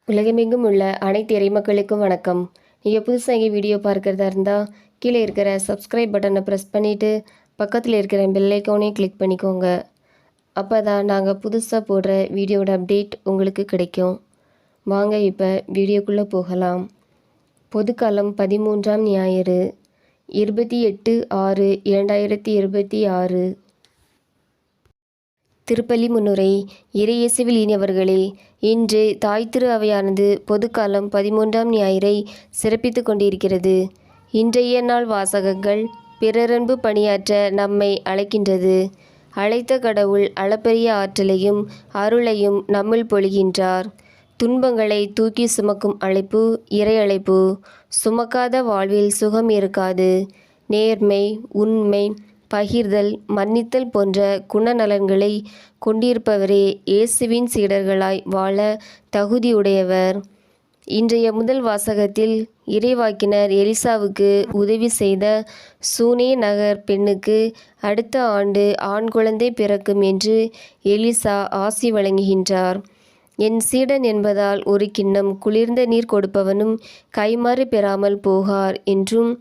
உலகமெங்கும் உள்ள அனைத்து இறைமக்களுக்கும் வணக்கம். நீங்கள் புதுசாக இங்கே வீடியோ பார்க்குறதா இருந்தால் கீழே இருக்கிற சப்ஸ்கிரைப் பட்டனை ப்ரெஸ் பண்ணிவிட்டு பக்கத்தில் இருக்கிற பெல் ஐக்கானையும் கிளிக் பண்ணிக்கோங்க. அப்போ தான் நாங்கள் புதுசாக போடுற வீடியோட அப்டேட் உங்களுக்கு கிடைக்கும். வாங்க இப்போ வீடியோக்குள்ளே போகலாம். பொதுக்காலம் 13ஆம் ஞாயிறு 28/6/2026. திருப்பலி முன்னுரை. இறையேசுவில் இனியவர்களே, இன்று தாய் திரு அவையானது பொதுக்காலம் 13ஆம் ஞாயிறை சிறப்பித்து கொண்டிருக்கிறது. இன்றைய நாள் வாசகங்கள் பிறரன்பு பணியாற்ற நம்மை அழைக்கின்றது. அழைத்த கடவுள் அளப்பரிய ஆற்றலையும் அருளையும் நம்மில் பொழிகின்றார். துன்பங்களை தூக்கி சுமக்கும் அழைப்பு இறை அழைப்பு. சுமக்காத வாழ்வில் சுகம் இருக்காது. நேர்மை, உண்மை, பகிர்தல், மன்னித்தல் போன்ற குணநலன்களை கொண்டிருப்பவரே இயேசுவின் சீடர்களாய் வாழ தகுதியுடையவர். இன்றைய முதல் வாசகத்தில் இறைவாக்கினர் எலிசாவுக்கு உதவி செய்த சூனே நகர் பெண்ணுக்கு அடுத்த ஆண்டு ஆண் குழந்தை பிறக்கும் என்று எலிசா ஆசி வழங்குகின்றார். என் சீடன் என்பதால் ஒரு கிண்ணம் குளிர்ந்த நீர் கொடுப்பவனும் கைமாறு பெறாமல் போகார் என்றும்,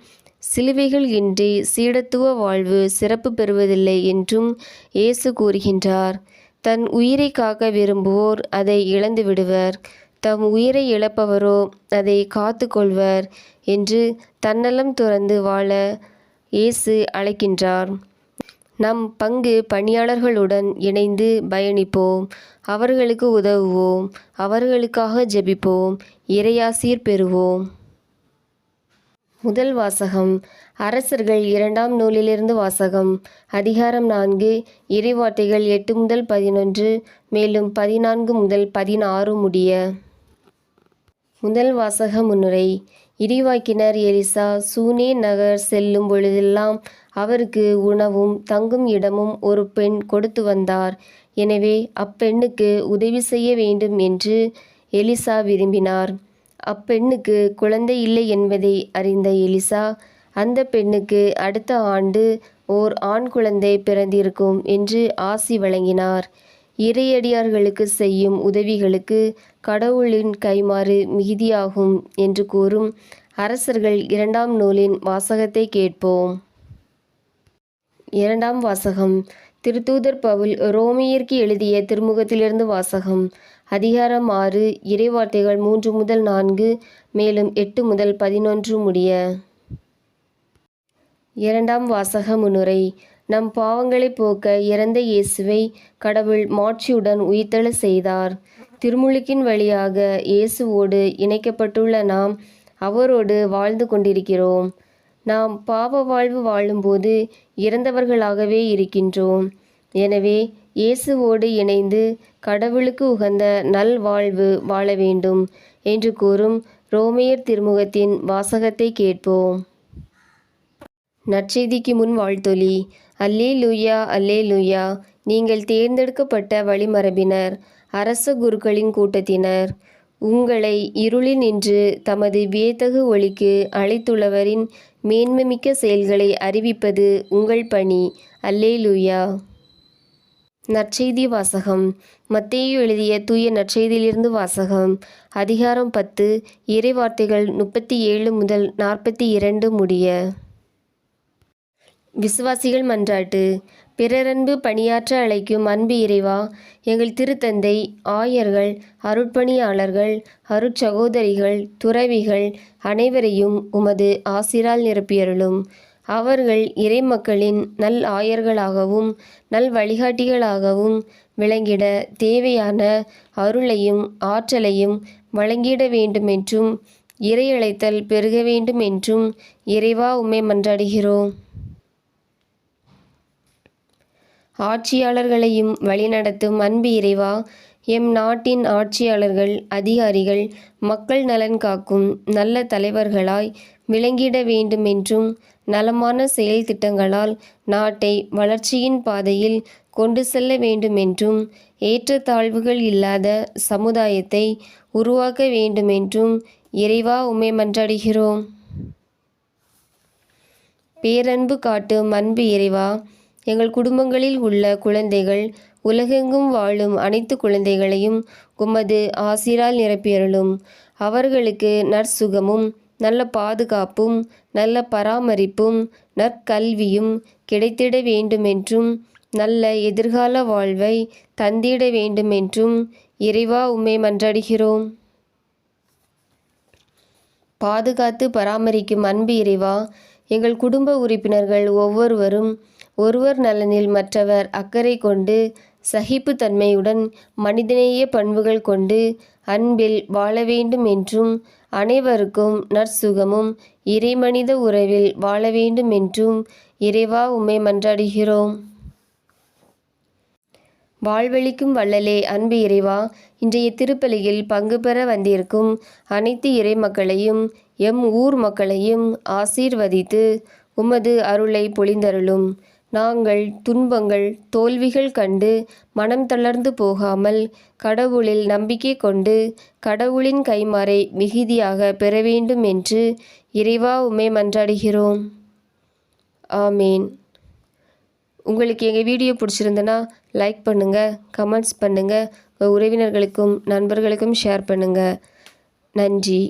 சிலுவைகள் இன்றி சீடத்துவ வாழ்வு சிறப்பு பெறுவதில்லை என்றும் இயேசு கூறுகின்றார். தன் உயிரை காக்க விரும்புவோர் அதை இழந்து விடுவர், தம் உயிரை இழப்பவரோ அதை காத்து கொள்வர் என்று தன்னலம் துறந்து வாழ இயேசு அழைக்கின்றார். நம் பங்கு பணியாளர்களுடன் இணைந்து பயணிப்போம், அவர்களுக்கு உதவுவோம், அவர்களுக்காக ஜெபிப்போம், இறையாசீர் பெறுவோம். முதல் வாசகம் அரசர்கள் 2ஆம் நூலிலிருந்து வாசகம். அதிகாரம் 4, இறைவார்த்தைகள் 8 முதல் 11, மேலும் 14 முதல் 16 முடிய. முதல் வாசக முன்னுரை. இறைவாக்கினர் எலிசா சூனே நகர் செல்லும் பொழுதெல்லாம் அவருக்கு உணவும் தங்கும் இடமும் ஒரு பெண் கொடுத்து வந்தார். எனவே அப்பெண்ணுக்கு உதவி செய்ய வேண்டும் என்று எலிசா விரும்பினார். அப்பெண்ணுக்கு குழந்தை இல்லை என்பதை அறிந்த எலிசா அந்த பெண்ணுக்கு அடுத்த ஆண்டு ஓர் ஆண் குழந்தை பிறந்திருக்கும் என்று ஆசி வழங்கினார். இறையடியார்களுக்கு செய்யும் உதவிகளுக்கு கடவுளின் கைமாறு மிகுதியாகும் என்று கூறும் அரசர்கள் 2ஆம் நூலின் வாசகத்தை கேட்போம். 2ஆம் வாசகம். திருத்தூதர் பவுல் ரோமியருக்கு எழுதிய திருமுகத்திலிருந்து வாசகம். அதிகாரம் 6, இறைவார்த்தைகள் 3 முதல் 4, மேலும் 8 முதல் 11 முடிய. 2ஆம் வாசக முன்னுரை. நம் பாவங்களை போக்க இறந்த இயேசுவை கடவுள் மாட்சியுடன் உயிர்த்தெழ செய்தார். திருமுழுக்கின் வழியாக இயேசுவோடு இணைக்கப்பட்டுள்ள நாம் அவரோடு வாழ்ந்து கொண்டிருக்கிறோம். நாம் பாவ வாழ்வு வாழும்போது இறந்தவர்களாகவே இருக்கின்றோம். எனவே இயேசுவோடு இணைந்து கடவுளுக்கு உகந்த நல் வாழ்வு வாழ வேண்டும் என்று கூறும் ரோமையர் திருமுகத்தின் வாசகத்தை கேட்போம். நற்செய்திக்கு முன் வாழ்த்தொலி. அல்லேலூயா, அல்லேலூயா. நீங்கள் தேர்ந்தெடுக்கப்பட்ட வழிமரபினர், அரச குருக்களின் கூட்டத்தினர், உங்களை இருளில் நின்று தமது வியத்தகு ஒளிக்கு அழைத்துள்ளவரின் மேன்மைமிக்க செயல்களை அறிவிப்பது உங்கள் பணி. அல்லேலூயா. நற்செய்தி வாசகம். மத்தேயு எழுதிய தூய நற்செய்தியிலிருந்து வாசகம். அதிகாரம் 10, இறைவார்த்தைகள் 37 முதல் 42 முடிய. விசுவாசிகள் மன்றாட்டு. பிறரன்பு பணியாற்ற அழைக்கும் அன்பு இறைவா, எங்கள் திருத்தந்தை, ஆயர்கள், அருட்பணியாளர்கள், அருட்சகோதரிகள், துறவிகள் அனைவரையும் உமது ஆசிரால் நிரப்பியருளும். அவர்கள் இறைமக்களின் நல் ஆயர்களாகவும் நல் வழிகாட்டிகளாகவும் விளங்கிட தேவையான அருளையும் ஆற்றலையும் வழங்கிட வேண்டுமென்றும் இறையழைத்தல் பெருக வேண்டும் என்றும் இறைவா உம்மை மன்றாடுகிறோம். ஆட்சியாளர்களையும் வழிநடத்தும் அன்பு இறைவா, எம் நாட்டின் ஆட்சியாளர்கள், அதிகாரிகள் மக்கள் நலன் காக்கும் நல்ல தலைவர்களாய் விளங்கிட வேண்டுமென்றும் நலமான செயல் திட்டங்களால் நாட்டை வளர்ச்சியின் பாதையில் கொண்டு செல்ல வேண்டுமென்றும் ஏற்றத்தாழ்வுகள் இல்லாத சமுதாயத்தை உருவாக்க வேண்டுமென்றும் இறைவா உம்மை மன்றாடுகிறோம். பேரன்பு காட்டும் அன்பு இறைவா, எங்கள் குடும்பங்களில் உள்ள குழந்தைகள் உலகெங்கும் வாழும் அனைத்து குழந்தைகளையும் உமது ஆசீரால் நிரப்பியருளும். அவர்களுக்கு நற்சுகமும் நல்ல பாதுகாப்பும் நல்ல பராமரிப்பும் நற்கல்வியும் கிடைத்திட வேண்டுமென்றும் நல்ல எதிர்கால வாழ்வை தந்திட வேண்டுமென்றும் இறைவா உம்மை மன்றாடுகிறோம். பாதுகாத்து பராமரிக்கும் அன்பு இறைவா, எங்கள் குடும்ப உறுப்பினர்கள் ஒவ்வொருவரும் ஒருவர் நலனில் மற்றவர் அக்கறை கொண்டு சகிப்புத்தன்மையுடன் மனிதநேய பண்புகள் கொண்டு அன்பில் வாழ வேண்டும் என்றும் அனைவருக்கும் நற்சுகமும் இறைமனித உறவில் வாழ வேண்டும் என்றும் இறைவா உம்மை மன்றாடுகிறோம். வாழ்வளிக்கும் வள்ளலே அன்பு இறைவா, இன்றைய திருப்பலியில் பங்கு பெற வந்திருக்கும் அனைத்து இறை மக்களையும் எம் ஊர் மக்களையும் ஆசீர்வதித்து உமது அருளை பொழிந்தருளும். நாங்கள் துன்பங்கள் தோல்விகள் கண்டு மனம் தளர்ந்து போகாமல் கடவுளில் நம்பிக்கை கொண்டு கடவுளின் கைமாறை மிகுதியாக பெற வேண்டும் என்று இறைவா உம்மை மன்றாடுகிறோம். ஆமேன். உங்களுக்கு எங்கள் வீடியோ பிடிச்சிருந்தனா லைக் பண்ணுங்கள், கமெண்ட்ஸ் பண்ணுங்கள், உங்கள் உறவினர்களுக்கும் நண்பர்களுக்கும் ஷேர் பண்ணுங்கள். நன்றி.